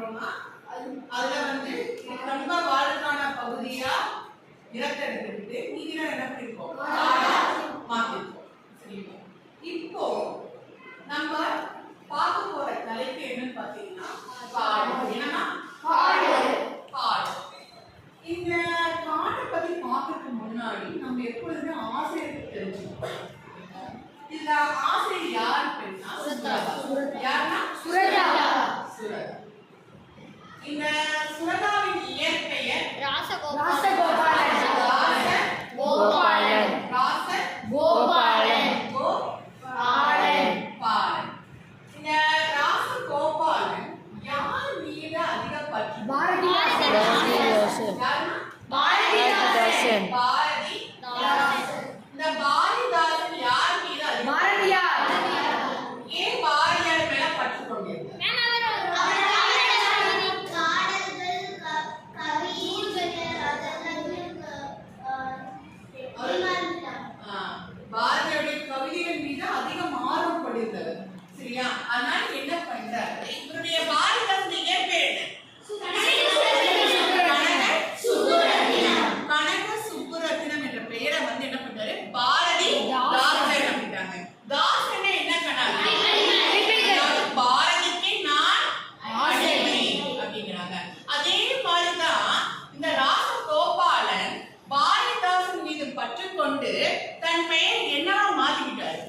பண்றோம்னா அதுல வந்து கண்டிப்பா வாழ்க்கான பகுதியா நிலத்தை எடுத்துக்கிட்டு மீதில என்ன பண்ணிருக்கோம் மாத்திருக்கோம். சரிங்களா? இப்போ நம்ம பார்க்க போற தலைப்பு என்னன்னு பாத்தீங்கன்னா காடு. என்னன்னா காடு. இந்த காடை பத்தி பார்க்கறதுக்கு முன்னாடி நம்ம எப்பொழுதுமே ஆசிரியருக்கு தெரிஞ்சுக்கணும். இதுல ஆசிரியர் யார் அப்படின்னா யாருன்னா சுரதா. இந்த சுரதாவின் இயற்பெயர் ராசகோபாலன். இந்த ராசகோபாலன் யார் மீது அதிக பற்று? பாரதிதாசன். இந்த பாரதிதாசன் யார் மீது ஏன் பாரதியார் மேல பற்று கொண்டிருந்தார்? பாரதியுடைய கவிதைகள் மீது அதிகம் ஆர்வம் கொண்டிருந்தவர். சரியா? அதனால என்ன பண்றாரு? இவருடைய பாரதிதாசன் இயற்பெயர் கனக சுப்புரத்தினம் என்ற பெயரை வந்து என்ன பண்றாரு? பாரதி தாசன் அப்படின்றாங்க. தாசன் என்ன பண்ணாங்க? பாரதிக்கு நான் அடிமை அப்படிங்கிறாங்க. அதே மாதிரிதான் இந்த ராசகோபாலன் பாரதிதாசன் மீது பற்று கொண்டு தன் பெயர் என்னவா மாத்திக்கிட்டாரு?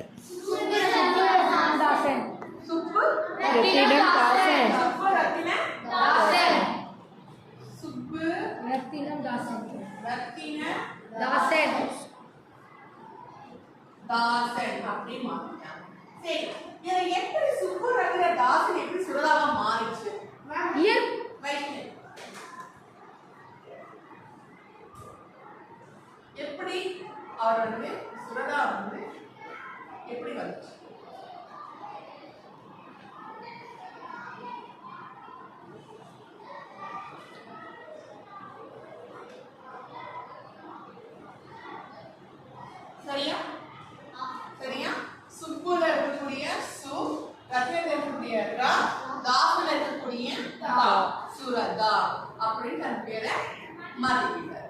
தாசன் அப்படி மாத்திட்டாங்க. சரி, இதை எப்படி சுப்புரத்தின தாசன் எப்படி சுரதாவா மாறிச்சு? எப்படி அவர் வந்து சுரதா வந்து எப்படி வந்துச்சு? சரியா? சரியா? சுப்புல இருக்கக்கூடிய சு, ரத்தினத்துல இருக்கக்கூடிய ரா, தாசுல இருக்கக்கூடிய தா, சுரதா அப்படின்னு தன் பேரை மாத்திக்கிட்டார்.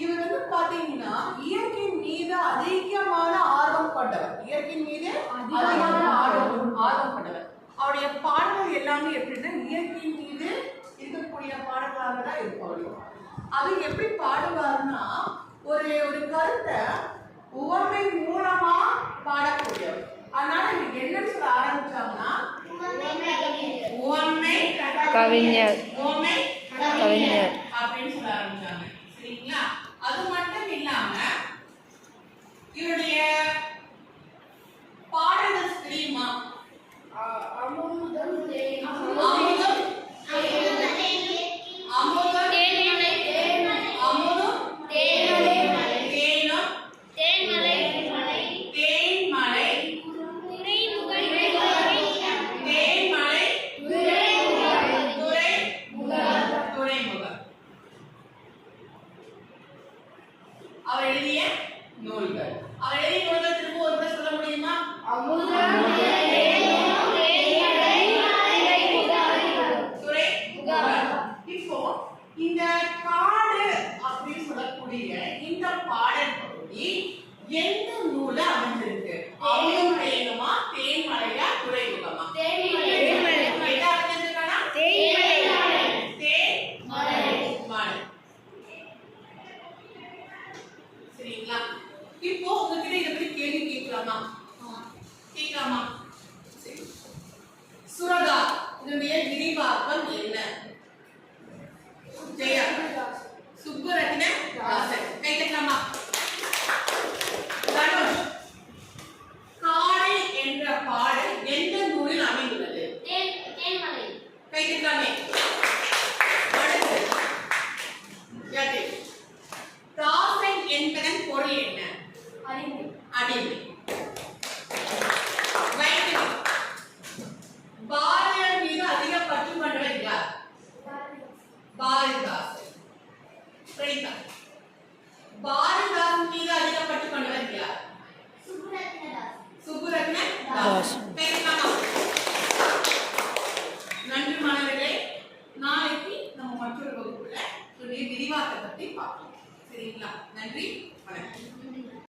இவர் வந்து பாத்தீங்கன்னா இயற்கையின் மீது அதிகமான ஆர்வம் கொண்டவர். இயற்கையின் மீது அதிகமான ஆர்வம் கொண்டவர். அவருடைய பாடல்கள் எல்லாமே எப்படின்னா இயற்கையின் மீது இருக்கக்கூடிய பாடல்களாக தான் இருக்கும். அது எப்படி பாடுவார்னா ஒரு கருத்தை உவமை மூலமா பாடக்கூடியவர். அதனால இது என்ன சொல்ல ஆரம்பிச்சாங்கன்னா உவமை கவிஞர் அப்படின்னு சொல்ல ஆரம்பிச்சாங்க. சரிங்களா? அது மட்டும் இல்லாம இவருடைய பாடல்கள் தெரியுமா? அமுதம்